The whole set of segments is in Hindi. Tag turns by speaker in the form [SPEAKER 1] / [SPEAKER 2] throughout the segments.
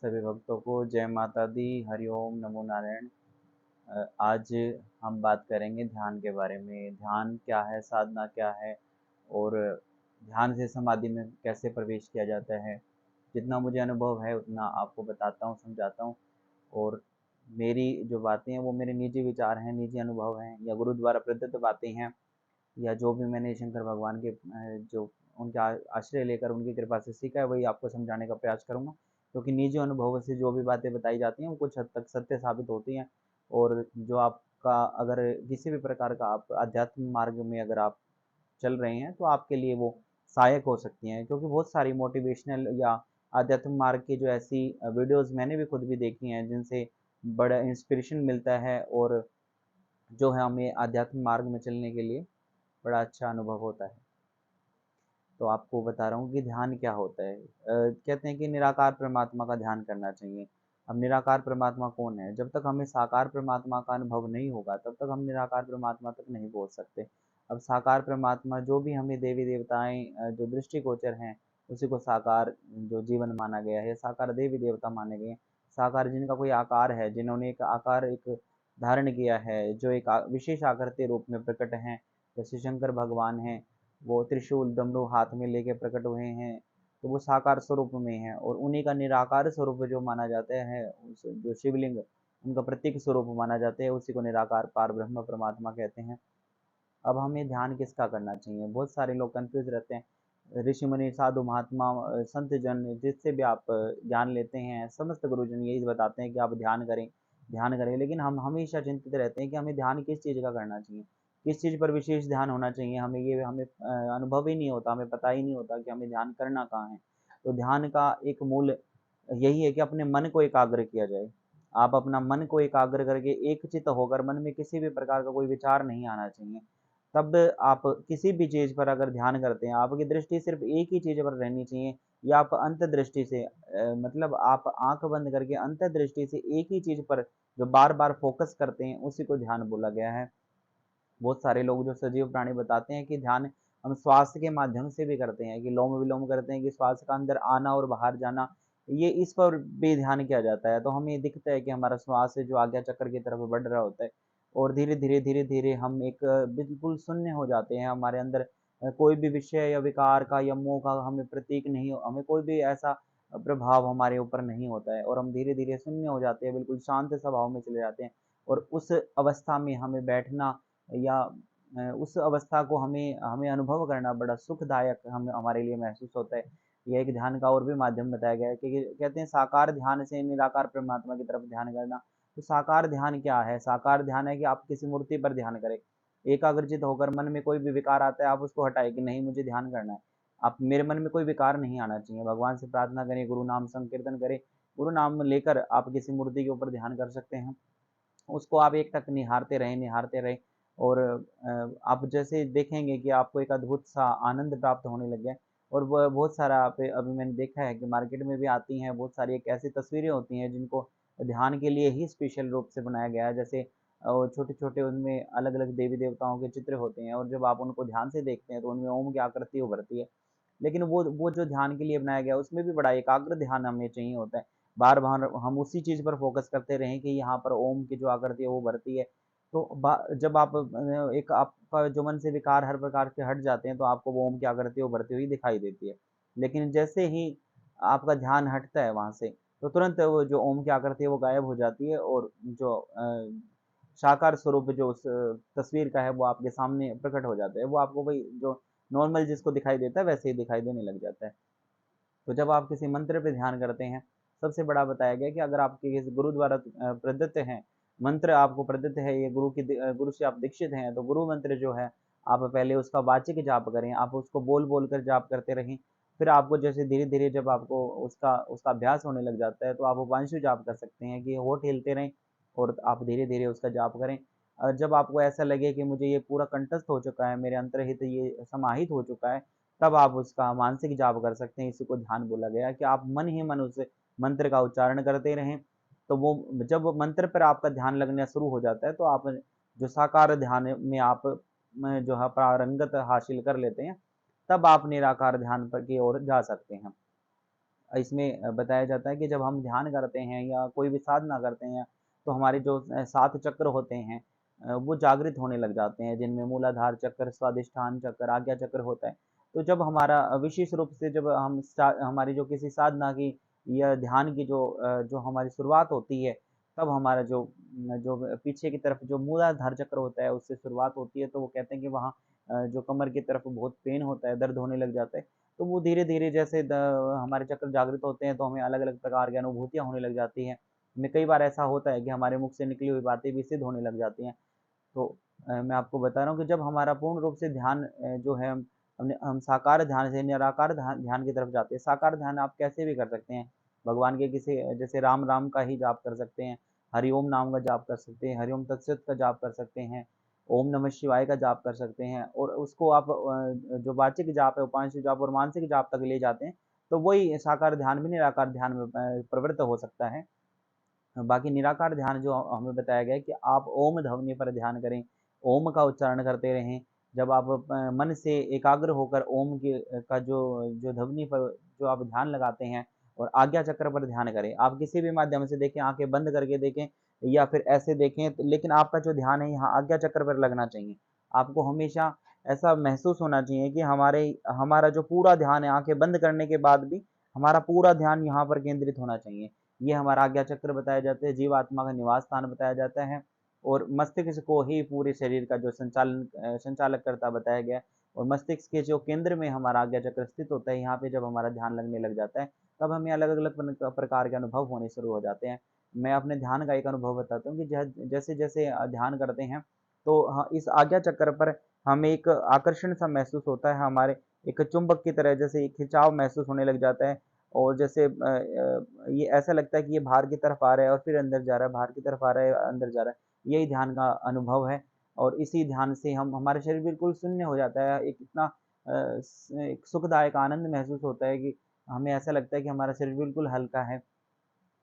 [SPEAKER 1] सभी भक्तों को जय माता दी, हरिओम, नमो नारायण। आज हम बात करेंगे ध्यान के बारे में। ध्यान क्या है, साधना क्या है और ध्यान से समाधि में कैसे प्रवेश किया जाता है। जितना मुझे अनुभव है उतना आपको बताता हूँ, समझाता हूँ। और मेरी जो बातें हैं वो मेरे निजी विचार हैं, निजी अनुभव हैं या गुरु द्वारा प्रदत्त बातें हैं, या जो भी मैंने शंकर भगवान के जो उनके आश्रय लेकर उनकी कृपा से सीखा है वही आपको समझाने का प्रयास करूँगा। क्योंकि निजी अनुभवों से जो भी बातें बताई जाती हैं वो कुछ हद तक सत्य साबित होती हैं। और जो आपका अगर किसी भी प्रकार का आप आध्यात्मिक मार्ग में अगर आप चल रहे हैं तो आपके लिए वो सहायक हो सकती हैं। क्योंकि बहुत सारी मोटिवेशनल या आध्यात्मिक मार्ग की जो ऐसी वीडियोस मैंने भी खुद भी देखी हैं जिनसे बड़ा इंस्पिरेशन मिलता है और जो है हमें आध्यात्मिक मार्ग में चलने के लिए बड़ा अच्छा अनुभव होता है। तो आपको बता रहा हूँ कि ध्यान क्या होता है। कहते हैं कि निराकार परमात्मा का ध्यान करना चाहिए। अब निराकार परमात्मा कौन है? जब तक हमें साकार परमात्मा का अनुभव नहीं होगा तब तक हम निराकार परमात्मा तक नहीं पहुँच सकते। अब साकार परमात्मा जो भी हमें देवी देवताएं जो दृष्टिगोचर हैं उसी को साकार जो जीवन माना गया है, साकार देवी देवता माने गए हैं। साकार जिनका कोई आकार है, जिन्होंने एक आकार एक धारण किया है, जो एक विशेष आकृति रूप में प्रकट हैं, जैसे शंकर भगवान हैं, वो त्रिशूल डमरू हाथ में लेके प्रकट हुए हैं। तो वो साकार स्वरूप में है। और उन्हीं का निराकार स्वरूप जो माना जाता है, जो शिवलिंग उनका प्रतीक स्वरूप माना जाता है, उसी को निराकार पार ब्रह्म परमात्मा कहते हैं। अब हमें ध्यान किसका करना चाहिए? बहुत सारे लोग कंफ्यूज रहते हैं। ऋषि मुनि साधु महात्मा संत जन जिससे भी आप ज्ञान लेते हैं, समस्त गुरुजन यही बताते हैं कि आप ध्यान करें, ध्यान करें। लेकिन हम हमेशा चिंतित रहते हैं कि हमें ध्यान किस चीज़ का करना चाहिए, किस चीज़ पर विशेष ध्यान होना चाहिए। हमें अनुभव ही नहीं होता, हमें पता ही नहीं होता कि हमें ध्यान करना कहाँ है। तो ध्यान का एक मूल यही है कि अपने मन को एकाग्र किया जाए। आप अपना मन को एकाग्र करके एक चित्त होकर, मन में किसी भी प्रकार का कोई विचार नहीं आना चाहिए। तब आप किसी भी चीज़ पर अगर ध्यान करते हैं, आपकी दृष्टि सिर्फ एक ही चीज़ पर रहनी चाहिए, या आप अंतर्दृष्टि से मतलब आप आंख बंद करके अंतर्दृष्टि से एक ही चीज़ पर जो बार बार फोकस करते हैं उसी को ध्यान बोला गया है। बहुत सारे लोग जो सजीव प्राणी बताते हैं कि ध्यान हम श्वास के माध्यम से भी करते हैं, कि लोम विलोम करते हैं, कि श्वास का अंदर आना और बाहर जाना, ये इस पर भी ध्यान किया जाता है। तो हमें दिखता है कि हमारा श्वास है जो आज्ञा चक्र की तरफ बढ़ रहा होता है, और धीरे धीरे हम एक बिल्कुल शून्य हो जाते हैं। हमारे अंदर कोई भी विषय या विकार का या मोह का हमें प्रतीक नहीं हो, हमें कोई भी ऐसा प्रभाव हमारे ऊपर नहीं होता है, और हम धीरे धीरे शून्य हो जाते हैं, बिल्कुल शांत स्वभाव में चले जाते हैं। और उस अवस्था में हमें बैठना या उस अवस्था को हमें हमें अनुभव करना बड़ा सुखदायक हम हमारे लिए महसूस होता है। यह एक ध्यान का और भी माध्यम बताया गया है कि कहते हैं साकार ध्यान से निराकार परमात्मा की तरफ ध्यान करना। तो साकार ध्यान क्या है? साकार ध्यान है कि आप किसी मूर्ति पर ध्यान करें, एकाग्रचित होकर। मन में कोई भी विकार आता है आप उसको हटाए कि नहीं, मुझे ध्यान करना है। आप मेरे मन में कोई विकार नहीं आना चाहिए। भगवान से प्रार्थना करें, गुरु नाम संकीर्तन करें, गुरु नाम लेकर आप किसी मूर्ति के ऊपर ध्यान कर सकते हैं। उसको आप एक टक निहारते रहें, निहारते रहें। और आप जैसे देखेंगे कि आपको एक अद्भुत सा आनंद प्राप्त होने लग गया है। और वह बहुत सारा आप अभी मैंने देखा है कि मार्केट में भी आती हैं बहुत सारी एक ऐसी तस्वीरें होती हैं जिनको ध्यान के लिए ही स्पेशल रूप से बनाया गया है। जैसे छोटे-छोटे उनमें अलग-अलग देवी-देवताओं के चित्र होते हैं, और जब आप उनको ध्यान से देखते हैं तो उनमें ओम की आकृति उभरती है। लेकिन वो जो ध्यान के लिए बनाया गया है उसमें भी बड़ा एकाग्र ध्यान हमें चाहिए होता है। बार-बार हम उसी चीज़ पर फ़ोकस करते रहें कि यहाँ पर ओम की जो आकृति है वो बढ़ती है। तो बा जब आप एक आपका जो मन से विकार हर प्रकार के हट जाते हैं तो आपको वो ओम की आकृति उभरती हुई दिखाई देती है। लेकिन जैसे ही आपका ध्यान हटता है वहाँ से, तो तुरंत वो जो ओम की आकृति है वो गायब हो जाती है, और जो साकार स्वरूप जो उस तस्वीर का है वो आपके सामने प्रकट हो जाता है। वो आपको वही जो नॉर्मल जिसको दिखाई देता है वैसे ही दिखाई देने लग जाता है। तो जब आप किसी मंत्र पे ध्यान करते हैं, सबसे बड़ा बताया गया कि अगर आपके किसी गुरु द्वारा प्रदत्त है, मंत्र आपको प्रदत्त है, ये गुरु से आप दीक्षित हैं, तो गुरु मंत्र जो है, आप पहले उसका वाचिक जाप करें, आप उसको बोल-बोल कर जाप करते रहें। फिर आपको जैसे धीरे-धीरे जब आपको उसका उसका अभ्यास होने लग जाता है, तो आप उपांशु जाप कर सकते हैं कि होंठ हिलते रहें और आप धीरे-धीरे उसका जाप करें। जब आपको ऐसा लगे कि मुझे ये पूरा कंठस्थ हो चुका है, मेरे अंतर्हित ये समाहित हो चुका है, तब आप उसका मानसिक जाप कर सकते हैं। इसी को ध्यान बोला गया है कि आप मन ही मन उस मंत्र का उच्चारण करते रहें। तो वो जब मंत्र पर आपका ध्यान लगना शुरू हो जाता है तो आप जो साकार ध्यान में आप में जो है पारंगत हासिल कर लेते हैं, तब आप निराकार ध्यान पर की ओर जा सकते हैं। इसमें बताया जाता है कि जब हम ध्यान करते हैं या कोई भी साधना करते हैं, तो हमारे जो 7 चक्र होते हैं वो जागृत होने लग जाते हैं, जिनमें मूलाधार चक्र, स्वादिष्ठान चक्र, आज्ञा चक्र होता है। तो जब हमारा विशेष रूप से जब हम हमारी जो किसी साधना की या ध्यान की जो हमारी शुरुआत होती है, तब हमारा जो पीछे की तरफ जो मूलाधार चक्र होता है, उससे शुरुआत होती है, तो वो कहते हैं कि वहाँ जो कमर की तरफ बहुत पेन होता है, दर्द होने लग जाता है। तो वो धीरे-धीरे जैसे हमारे चक्र जागृत होते हैं, तो हमें अलग-अलग प्रकार की अनुभूतियाँ होने लग जाती हैं। हमें कई बार ऐसा होता है कि हमारे मुख से निकली हुई बातें भी सिद्ध होने लग जाती हैं। तो मैं आपको बता रहा हूँ कि जब हमारा पूर्ण रूप से ध्यान जो है हम साकार ध्यान से निराकार ध्यान की तरफ जाते हैं। साकार ध्यान आप कैसे भी कर सकते हैं। भगवान के किसी जैसे राम राम का ही जाप कर सकते हैं, हरिओम नाम का जाप कर सकते हैं, हरिओम तत्सत का जाप कर सकते हैं, ओम नमः शिवाय का जाप कर सकते हैं, और उसको आप जो वाचिक जाप है, उपांशु जाप और मानसिक जाप तक ले जाते हैं, तो वही साकार ध्यान भी निराकार ध्यान में प्रवृत्त हो सकता है। बाकी निराकार ध्यान जो हमें बताया गया है कि आप ओम ध्वनि पर ध्यान करें, ओम का उच्चारण करते रहें। जब आप मन से एकाग्र होकर ओम के का जो जो ध्वनि पर जो आप ध्यान लगाते हैं और आज्ञा चक्र पर ध्यान करें। आप किसी भी माध्यम से देखें, आंखें बंद करके देखें या फिर ऐसे देखें, लेकिन आपका जो ध्यान है यहाँ आज्ञा चक्र पर लगना चाहिए। आपको हमेशा ऐसा महसूस होना चाहिए कि हमारा जो पूरा ध्यान है, आंखें बंद करने के बाद भी हमारा पूरा ध्यान यहाँ पर केंद्रित होना चाहिए। ये हमारा आज्ञा चक्र बताया जाता है, जीवात्मा का निवास स्थान बताया जाता है, और मस्तिष्क को ही पूरे शरीर का जो संचालक करता बताया गया है। और मस्तिष्क के जो केंद्र में हमारा आज्ञा चक्र स्थित होता है, यहाँ पे जब हमारा ध्यान लगने लग जाता है, तब हमें अलग अलग प्रकार के अनुभव होने शुरू हो जाते हैं। मैं अपने ध्यान का एक अनुभव बताता हूँ कि जैसे जैसे ध्यान करते हैं, तो इस आज्ञा चक्र पर हमें एक आकर्षण सा महसूस होता है, हमारे एक चुंबक की तरह जैसे एक खिंचाव महसूस होने लग जाता है। और जैसे ये ऐसा लगता है कि ये बाहर की तरफ आ रहा है और फिर अंदर जा रहा है, बाहर की तरफ आ रहा है, अंदर जा रहा है। यही ध्यान का अनुभव है, और इसी ध्यान से हम हमारा शरीर बिल्कुल शून्य हो जाता है। एक इतना एक सुखदायक आनंद महसूस होता है कि हमें ऐसा लगता है कि हमारा शरीर बिल्कुल हल्का है,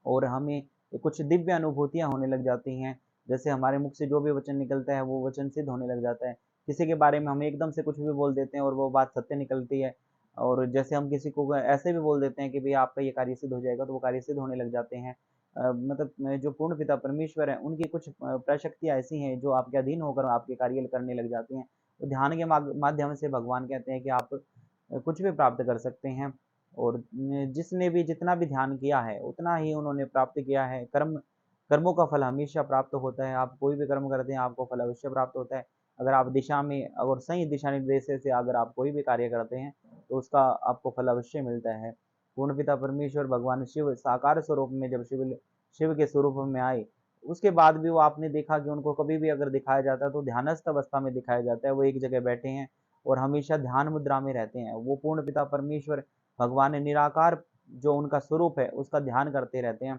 [SPEAKER 1] और हमें कुछ दिव्य अनुभूतियाँ होने लग जाती हैं। जैसे हमारे मुख से जो भी वचन निकलता है, वो वचन सिद्ध होने लग जाता है। किसी के बारे में हम एकदम से कुछ भी बोल देते हैं और वो बात सत्य निकलती है। और जैसे हम किसी को ऐसे भी बोल देते हैं कि भई आपका ये कार्य सिद्ध हो जाएगा, तो वो कार्य सिद्ध होने लग जाते हैं। मतलब जो पूर्ण पिता परमेश्वर हैं, उनकी कुछ प्रशक्तियाँ ऐसी हैं जो आपके अधीन होकर आपके कार्य करने लग जाती हैं। तो ध्यान के माध्यम से भगवान कहते हैं कि आप कुछ भी प्राप्त कर सकते हैं, और जिसने भी जितना भी ध्यान किया है, उतना ही उन्होंने प्राप्त किया है। कर्मों का फल हमेशा प्राप्त होता है। आप कोई भी कर्म करते हैं, आपको फल अवश्य प्राप्त होता है। अगर आप दिशा में और सही दिशा निर्देश से अगर आप कोई भी कार्य करते हैं, तो उसका आपको फल अवश्य मिलता है। पूर्ण पिता परमेश्वर भगवान शिव साकार स्वरूप में जब शिव के स्वरूप में आए, उसके बाद भी वो आपने देखा कि उनको कभी भी अगर दिखाया जाता है, तो ध्यानस्थ अवस्था में दिखाया जाता है। वो एक जगह बैठे हैं और हमेशा ध्यान मुद्रा में रहते हैं। वो पूर्ण पिता परमेश्वर भगवान निराकार जो उनका स्वरूप है, उसका ध्यान करते रहते हैं,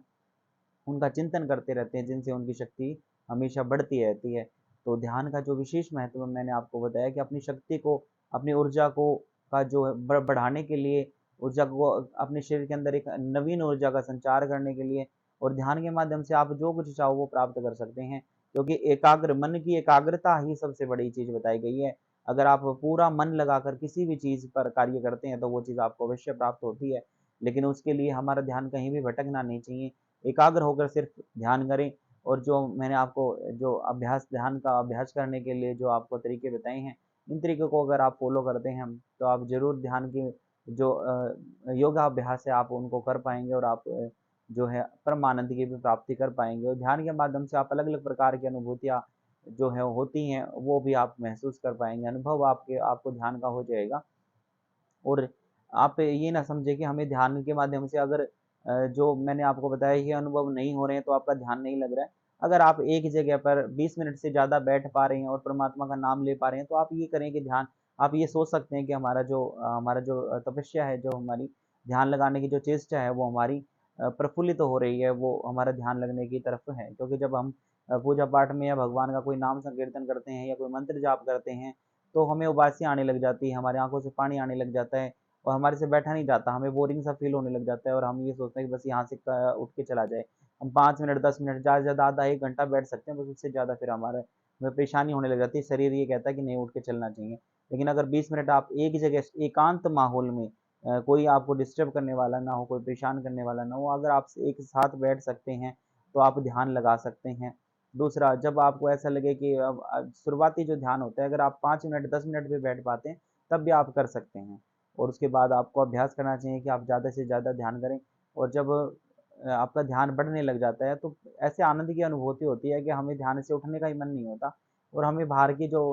[SPEAKER 1] उनका चिंतन करते रहते हैं, जिनसे उनकी शक्ति हमेशा बढ़ती रहती है। तो ध्यान का जो विशेष महत्व मैंने आपको बताया कि अपनी शक्ति को, अपनी ऊर्जा को का जो है बढ़ाने के लिए, ऊर्जा को अपने शरीर के अंदर एक नवीन ऊर्जा का संचार करने के लिए, और ध्यान के माध्यम से आप जो कुछ चाहो वो प्राप्त कर सकते हैं। क्योंकि एकाग्र मन की एकाग्रता ही सबसे बड़ी चीज़ बताई गई है। अगर आप पूरा मन लगाकर किसी भी चीज़ पर कार्य करते हैं, तो वो चीज़ आपको अवश्य प्राप्त होती है। लेकिन उसके लिए हमारा ध्यान कहीं भी भटकना नहीं चाहिए। एकाग्र होकर सिर्फ ध्यान करें, और जो मैंने आपको जो अभ्यास ध्यान का अभ्यास करने के लिए जो आपको तरीके बताए हैं, इन तरीकों को अगर आप फॉलो करते हैं, तो आप ज़रूर ध्यान की जो योगाभ्यास है आप उनको कर पाएँगे, और आप जो है परमानंद की भी प्राप्ति कर पाएँगे। और ध्यान के माध्यम से आप अलग-अलग प्रकार की अनुभूतियाँ जो है होती हैं, वो भी आप महसूस कर पाएँगे। अनुभव आपको ध्यान का हो जाएगा। और आप ये ना समझें कि हमें ध्यान के माध्यम से अगर जो मैंने आपको बताया ये अनुभव नहीं हो रहे हैं, तो आपका ध्यान नहीं लग रहा है। अगर आप एक जगह पर 20 मिनट से ज़्यादा बैठ पा रहे हैं और परमात्मा का नाम ले पा रहे हैं, तो आप ये करें कि ध्यान आप ये सोच सकते हैं कि हमारा जो तपस्या है, जो हमारी ध्यान लगाने की जो चेष्टा है, वो हमारी प्रफुल्लित हो रही है, वो हमारा ध्यान लगने की तरफ है। क्योंकि जब हम पूजा पाठ में या भगवान का कोई नाम संकीर्तन करते हैं या कोई मंत्र जाप करते हैं, तो हमें उबासी आने लग जाती है, हमारी आँखों से पानी आने लग जाता है, और हमारे से बैठा नहीं जाता, हमें बोरिंग सा फ़ील होने लग जाता है, और हम ये सोचते हैं कि बस यहाँ से उठ के चला जाए। हम 5 मिनट, 10 मिनट, ज़्यादा से ज़्यादा आधा 1 घंटा बैठ सकते हैं, बस उससे ज़्यादा फिर हमें परेशानी होने लग जाती है, शरीर ये कहता है कि नहीं, उठ के चलना चाहिए। लेकिन अगर 20 मिनट आप एक जगह एकांत माहौल में कोई आपको डिस्टर्ब करने वाला ना हो, कोई परेशान करने वाला ना हो। अगर आप एक साथ बैठ सकते हैं तो आप ध्यान लगा सकते हैं। दूसरा, जब आपको ऐसा लगे कि अब शुरुआती जो ध्यान होता है, अगर आप 5 मिनट 10 मिनट भी बैठ पाते हैं तब भी आप कर सकते हैं। और उसके बाद आपको अभ्यास करना चाहिए कि आप ज़्यादा से ज़्यादा ध्यान करें। और जब आपका ध्यान बढ़ने लग जाता है तो ऐसे आनंद की अनुभूति होती है कि हमें ध्यान से उठने का ही मन नहीं होता, और हमें बाहर की जो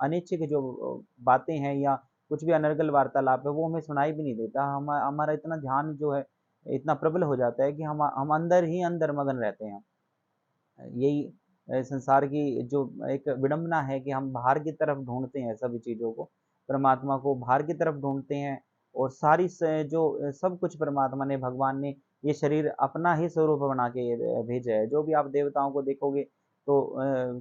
[SPEAKER 1] अनिच्छिक जो बातें हैं या कुछ भी अनर्गल वार्तालाप है वो हमें सुनाई भी नहीं देता। हमारा इतना ध्यान जो है इतना प्रबल हो जाता है कि हम अंदर ही अंदर मगन रहते हैं। यही संसार की जो एक विडंबना है कि हम बाहर की तरफ ढूंढते हैं सभी चीज़ों को, परमात्मा को बाहर की तरफ ढूंढते हैं। और सारी जो सब कुछ परमात्मा ने, भगवान ने ये शरीर अपना ही स्वरूप बना के भेजा है। जो भी आप देवताओं को देखोगे तो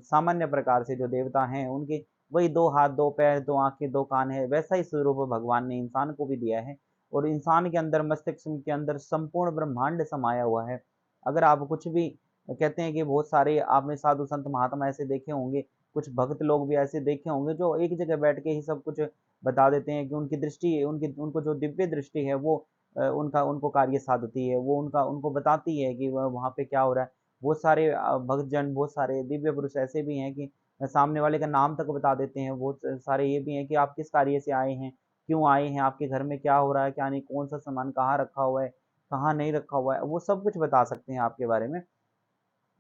[SPEAKER 1] सामान्य प्रकार से जो देवता हैं उनके वही दो हाथ दो पैर दो आंखें दो कान है, वैसा ही स्वरूप भगवान ने इंसान को भी दिया है। और इंसान के अंदर, मस्तिष्क के अंदर संपूर्ण ब्रह्मांड समाया हुआ है। अगर आप कुछ भी कहते हैं कि बहुत सारे आपने साधु संत महात्मा ऐसे देखे होंगे, कुछ भक्त लोग भी ऐसे देखे होंगे जो एक जगह बैठ के ही सब कुछ बता देते हैं कि उनकी दृष्टि, उनकी उनको जो दिव्य दृष्टि है वो उनका उनको कार्य साधती है, वो उनका उनको बताती है कि वह वहाँ पे क्या हो रहा है। बहुत सारे भक्तजन, बहुत सारे दिव्य पुरुष ऐसे भी हैं कि सामने वाले का नाम तक बता देते हैं। बहुत सारे ये भी हैं कि आप किस कार्य से आए हैं, क्यों आए हैं, आपके घर में क्या हो रहा है, क्या नहीं, कौन सा सामान कहाँ रखा हुआ है, कहाँ नहीं रखा हुआ है, वो सब कुछ बता सकते हैं आपके बारे में।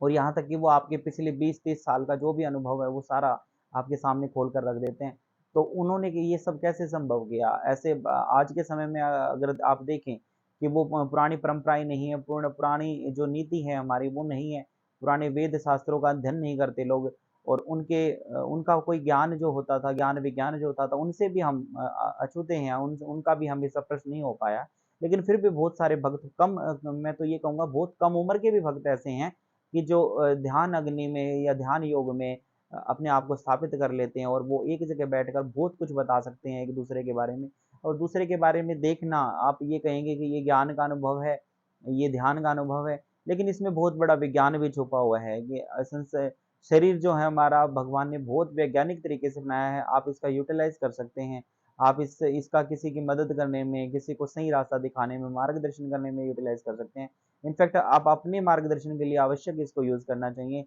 [SPEAKER 1] और यहाँ तक कि वो आपके पिछले 20-30 साल का जो भी अनुभव है वो सारा आपके सामने खोल कर रख देते हैं। तो उन्होंने कि ये सब कैसे संभव किया? ऐसे आज के समय में अगर आप देखें कि वो पुरानी परंपराएं नहीं है, पूर्ण पुरानी जो नीति है हमारी वो नहीं है, पुराने वेद शास्त्रों का अध्ययन नहीं करते लोग। और उनका कोई ज्ञान जो होता था, ज्ञान विज्ञान जो होता था, उनसे भी हम अछूते हैं, उनका भी हमें स्पर्श नहीं हो पाया। लेकिन फिर भी बहुत सारे भक्त कम मैं तो ये कहूँगा बहुत कम उम्र के भी भक्त ऐसे हैं कि जो ध्यान अग्नि में या ध्यान योग में अपने आप को स्थापित कर लेते हैं, और वो एक जगह बैठकर बहुत कुछ बता सकते हैं एक दूसरे के बारे में। और दूसरे के बारे में देखना, आप ये कहेंगे कि ये ज्ञान का अनुभव है, ये ध्यान का अनुभव है, लेकिन इसमें बहुत बड़ा विज्ञान भी छुपा हुआ है। ये शरीर जो है हमारा, भगवान ने बहुत वैज्ञानिक तरीके से बनाया है। आप इसका यूटिलाइज कर सकते हैं, आप इसका किसी की मदद करने में, किसी को सही रास्ता दिखाने में, मार्गदर्शन करने में यूटिलाइज कर सकते हैं। इनफैक्ट आप अपने मार्गदर्शन के लिए आवश्यक इसको यूज़ करना चाहिए।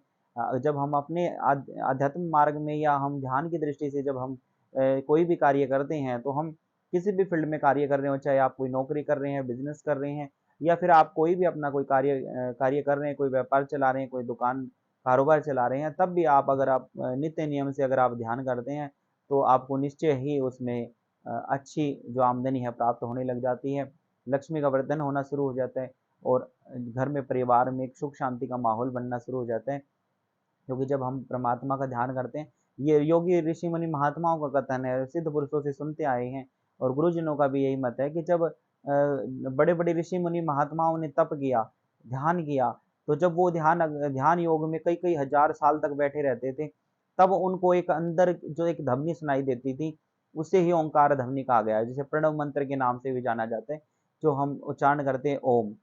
[SPEAKER 1] जब हम अपने आध्यात्म मार्ग में या हम ध्यान की दृष्टि से जब हम कोई भी कार्य करते हैं, तो हम किसी भी फील्ड में कार्य कर रहे हो, चाहे आप कोई नौकरी कर रहे हैं, बिज़नेस कर रहे हैं, या फिर आप कोई भी अपना कोई कार्य कर रहे हैं, कोई व्यापार चला रहे हैं, कोई दुकान कारोबार चला रहे हैं, तब भी आप अगर आप नित्य नियम से अगर आप ध्यान करते हैं, तो आपको निश्चय ही उसमें अच्छी जो आमदनी है प्राप्त होने लग जाती है। लक्ष्मी का वर्धन होना शुरू हो जाता है, और घर में, परिवार में एक सुख शांति का माहौल बनना शुरू हो जाता है। क्योंकि जब हम परमात्मा का ध्यान करते हैं, ये योगी ऋषि मुनि महात्माओं का कथन है, सिद्ध पुरुषों से सुनते आए हैं, और गुरुजनों का भी यही मत है कि जब बड़े बड़े ऋषि मुनि महात्माओं ने तप किया, ध्यान किया, तो जब वो ध्यान योग में कई कई हजार साल तक बैठे रहते थे, तब उनको एक अंदर जो एक ध्वनि सुनाई देती थी, उसे ही ओंकार ध्वनि कहा गया है, जिसे प्रणव मंत्र के नाम से भी जाना जाता है। जो हम उच्चारण करते हैं, ओम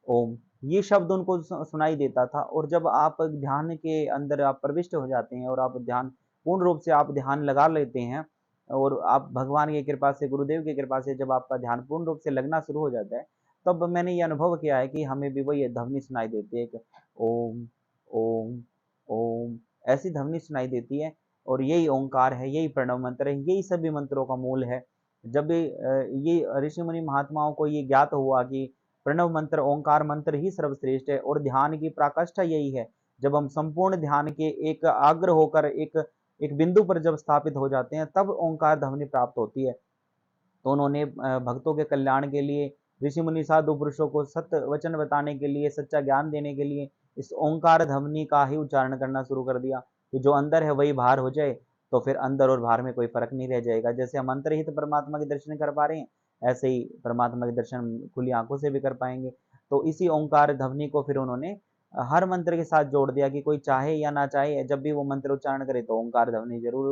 [SPEAKER 1] ओम, ये शब्द उनको सुनाई देता था। और जब आप ध्यान के अंदर आप प्रविष्ट हो जाते हैं और आप ध्यान पूर्ण रूप से आप ध्यान लगा लेते हैं, और आप भगवान की कृपा से, गुरुदेव की कृपा से जब आपका ध्यान पूर्ण रूप से लगना शुरू हो जाता है, तब मैंने ये अनुभव किया है कि हमें भी वही ध्वनि सुनाई देती है कि ओम ओम ओम, ऐसी ध्वनि सुनाई देती है। और यही ओंकार है, यही प्रणव मंत्र है, यही सभी मंत्रों का मूल है। जब ये ऋषि मुनि महात्माओं को ये ज्ञात हुआ कि प्रणव मंत्र, ओंकार मंत्र ही सर्वश्रेष्ठ है, और ध्यान की पराकाष्ठा यही है। जब हम संपूर्ण ध्यान के एक आग्र होकर एक एक बिंदु पर जब स्थापित हो जाते हैं, तब ओंकार ध्वनि प्राप्त होती है। तो उन्होंने भक्तों के कल्याण के लिए, ऋषि मुनि साधु पुरुषों को सत्य वचन बताने के लिए, सच्चा ज्ञान देने के लिए इस ओंकार ध्वनि का ही उच्चारण करना शुरू कर दिया कि जो अंदर है वही बाहर हो जाए, तो फिर अंदर और बाहर में कोई फर्क नहीं रह जाएगा। जैसे हम अंतर्हित परमात्मा के दर्शन कर पा रहे हैं, ऐसे ही परमात्मा के दर्शन खुली आंखों से भी कर पाएंगे। तो इसी ओंकार ध्वनि को फिर उन्होंने हर मंत्र के साथ जोड़ दिया कि कोई चाहे या ना चाहे, जब भी वो मंत्र उच्चारण करे तो ओंकार ध्वनि जरूर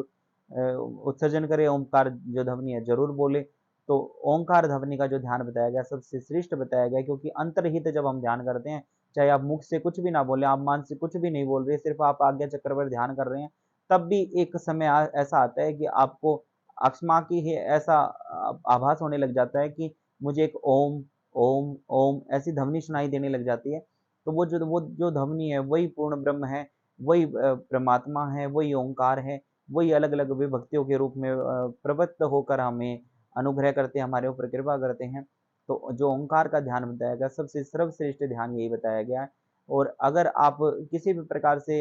[SPEAKER 1] उत्सर्जन करे, ओंकार जो ध्वनि है जरूर बोले। तो ओंकार ध्वनि का जो ध्यान बताया गया सबसे श्रेष्ठ बताया गया, क्योंकि अंतर्हित जब हम ध्यान करते हैं, चाहे आप मुख से कुछ भी ना बोले, आप मन से कुछ भी नहीं बोल रहे, सिर्फ आप आज्ञा चक्र पर ध्यान कर रहे हैं, तब भी एक समय ऐसा आता है कि आपको आत्मा की ही ऐसा आभास होने लग जाता है कि मुझे एक ओम, ओम, ओम ऐसी ध्वनि सुनाई देने लग जाती है। तो वो जो ध्वनि है वही पूर्ण ब्रह्म है, वही परमात्मा है, वही ओंकार है, वही अलग-अलग विभक्तियों के रूप में प्रवृत्त होकर हमें अनुग्रह करते हैं, हमारे ऊपर कृपा करते हैं। तो जो ओंकार का ध्यान बताया गया, सबसे सर्वश्रेष्ठ ध्यान यही बताया गया है। और अगर आप किसी भी प्रकार से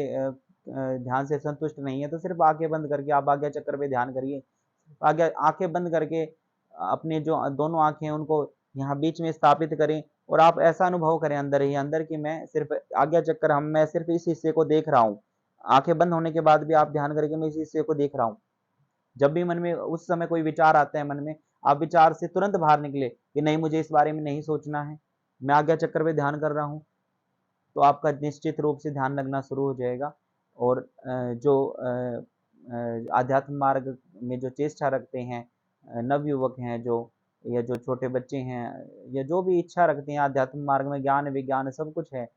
[SPEAKER 1] ध्यान से संतुष्ट नहीं है, तो सिर्फ़ आँखें बंद करके आप आज्ञा चक्र पे ध्यान करिए। आज्ञा आँखें बंद करके अपने जो दोनों आँखें हैं, उनको यहाँ बीच में स्थापित करें और आप ऐसा अनुभव करें अंदर ही अंदर कि मैं सिर्फ़ आज्ञा चक्र मैं सिर्फ़ इस हिस्से को देख रहा हूँ। आँखें बंद होने के बाद भी आप ध्यान करके मैं इस हिस्से को देख रहा हूँ। जब भी मन में उस समय कोई विचार आते हैं मन में, आप विचार से तुरंत बाहर निकले कि नहीं मुझे इस बारे में नहीं सोचना है, मैं आज्ञा चक्र पे ध्यान कर रहा हूँ। तो आपका निश्चित रूप से ध्यान लगना शुरू हो जाएगा और आध्यात्म मार्ग में जो चेष्टा रखते हैं नवयुवक हैं जो या जो छोटे बच्चे हैं या जो भी इच्छा रखते हैं आध्यात्म मार्ग में ज्ञान विज्ञान सब कुछ है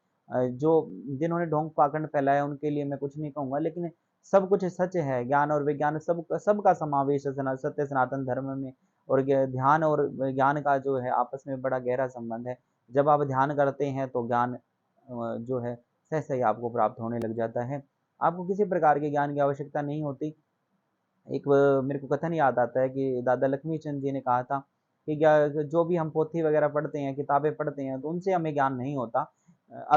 [SPEAKER 1] जो जिन्होंने ढोंग पाखंड फैलाया उनके लिए मैं कुछ नहीं कहूँगा लेकिन सब कुछ सच है ज्ञान और विज्ञान सबका समावेश है सत्य सनातन धर्म में और ध्यान और ज्ञान का जो है आपस में बड़ा गहरा संबंध है जब आप ध्यान करते हैं तो ज्ञान जो है सहसा ही आपको प्राप्त होने लग जाता है। आपको किसी प्रकार के ज्ञान की आवश्यकता नहीं होती। एक मेरे को कथन याद आता है कि दादा लक्ष्मी चंद जी ने कहा था कि जो भी हम पोथी वगैरह पढ़ते हैं, किताबें पढ़ते हैं, तो उनसे हमें ज्ञान नहीं होता।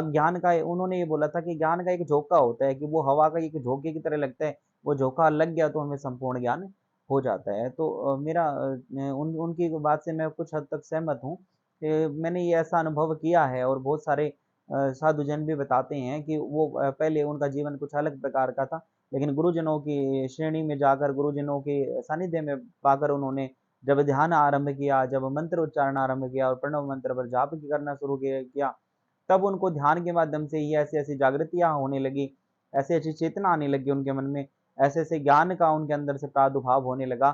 [SPEAKER 1] ज्ञान का उन्होंने ये बोला था कि ज्ञान का एक झोंका होता है कि वो हवा का एक झोंके की तरह लगता है, वो झोंका लग गया तो हमें संपूर्ण ज्ञान हो जाता है। तो मेरा उनकी बात से मैं कुछ हद तक सहमत हूँ। मैंने ये ऐसा अनुभव किया है और बहुत सारे साधुजन भी बताते हैं कि वो पहले उनका जीवन कुछ अलग प्रकार का था, लेकिन गुरुजनों की श्रेणी में जाकर, गुरुजनों के सानिध्य में पाकर उन्होंने जब ध्यान आरंभ किया, जब मंत्र उच्चारण आरंभ किया और प्रणव मंत्र पर जाप करना शुरू किया, तब उनको ध्यान के माध्यम से ये ऐसी-ऐसी जागृतियाँ होने लगी, ऐसी-ऐसी चेतना आने लगी उनके मन में, ऐसे-ऐसे ज्ञान का उनके अंदर से प्रादुर्भाव होने लगा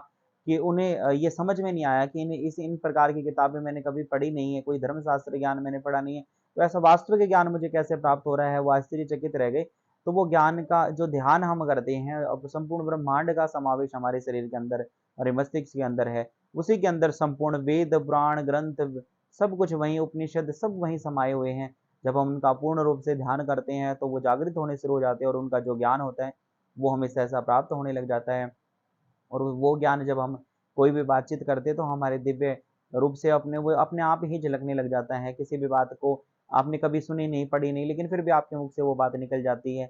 [SPEAKER 1] कि उन्हें ये समझ में नहीं आया कि इन प्रकार की किताबें मैंने कभी पढ़ी नहीं है, कोई धर्मशास्त्र ज्ञान मैंने पढ़ा नहीं है, तो ऐसा वास्तविक ज्ञान मुझे कैसे प्राप्त हो रहा है, वो आश्चर्यचकित रह गए। तो वो ज्ञान का जो ध्यान हम करते हैं अब संपूर्ण ब्रह्मांड का समावेश हमारे शरीर के अंदर हमारे मस्तिष्क के अंदर है उसी के अंदर संपूर्ण वेद पुराण ग्रंथ सब कुछ वहीं उपनिषद सब वहीं समाये हुए हैं जब हम उनका पूर्ण रूप से ध्यान करते हैं तो वो जागृत होने शुरू हो जाते हैं और उनका जो ज्ञान होता है वो हमें सहसा प्राप्त होने लग जाता है और वो ज्ञान जब हम कोई भी बातचीत करते हैं तो हमारे दिव्य रूप से वो अपने आप ही झलकने लग जाता है किसी भी बात को आपने कभी सुनी नहीं पढ़ी नहीं लेकिन फिर भी आपके मुख से वो बात निकल जाती है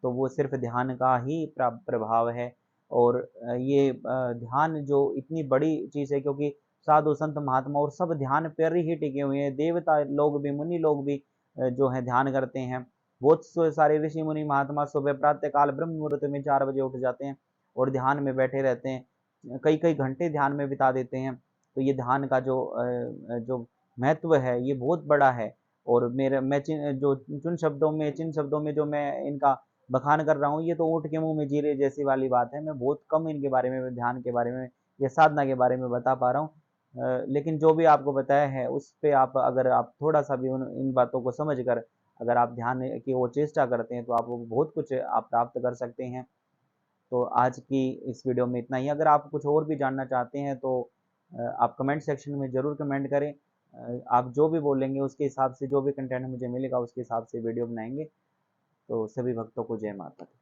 [SPEAKER 1] तो वो सिर्फ ध्यान का ही प्रभाव है और ये ध्यान जो इतनी बड़ी चीज़ है क्योंकि साधु संत महात्मा और सब ध्यान पर ही टिके हुए हैं देवता लोग भी मुनि लोग भी जो है ध्यान करते हैं बहुत सारे ऋषि मुनि महात्मा सुबह प्रातः काल ब्रह्म मुहूर्त में 4 बजे उठ जाते हैं और ध्यान में बैठे रहते हैं कई कई घंटे ध्यान में बिता देते हैं तो ये ध्यान का जो महत्व है ये बहुत बड़ा है और मेरे मैं जिन शब्दों में जो मैं इनका बखान कर रहा हूँ ये तो ऊँट के मुंह में जीरे जैसी वाली बात है मैं बहुत कम इनके बारे में ध्यान के बारे में या साधना के बारे में बता पा रहा हूँ लेकिन जो भी आपको बताया है उस पे आप अगर आप थोड़ा सा भी इन बातों को समझ कर अगर आप ध्यान की वो चेष्टा करते हैं तो आप बहुत कुछ आप प्राप्त कर सकते हैं तो आज की इस वीडियो में इतना ही अगर आप कुछ और भी जानना चाहते हैं तो आप कमेंट सेक्शन में ज़रूर कमेंट करें आप जो भी बोलेंगे उसके हिसाब से जो भी कंटेंट मुझे मिलेगा उसके हिसाब से वीडियो बनाएंगे तो सभी भक्तों को जय माता दी।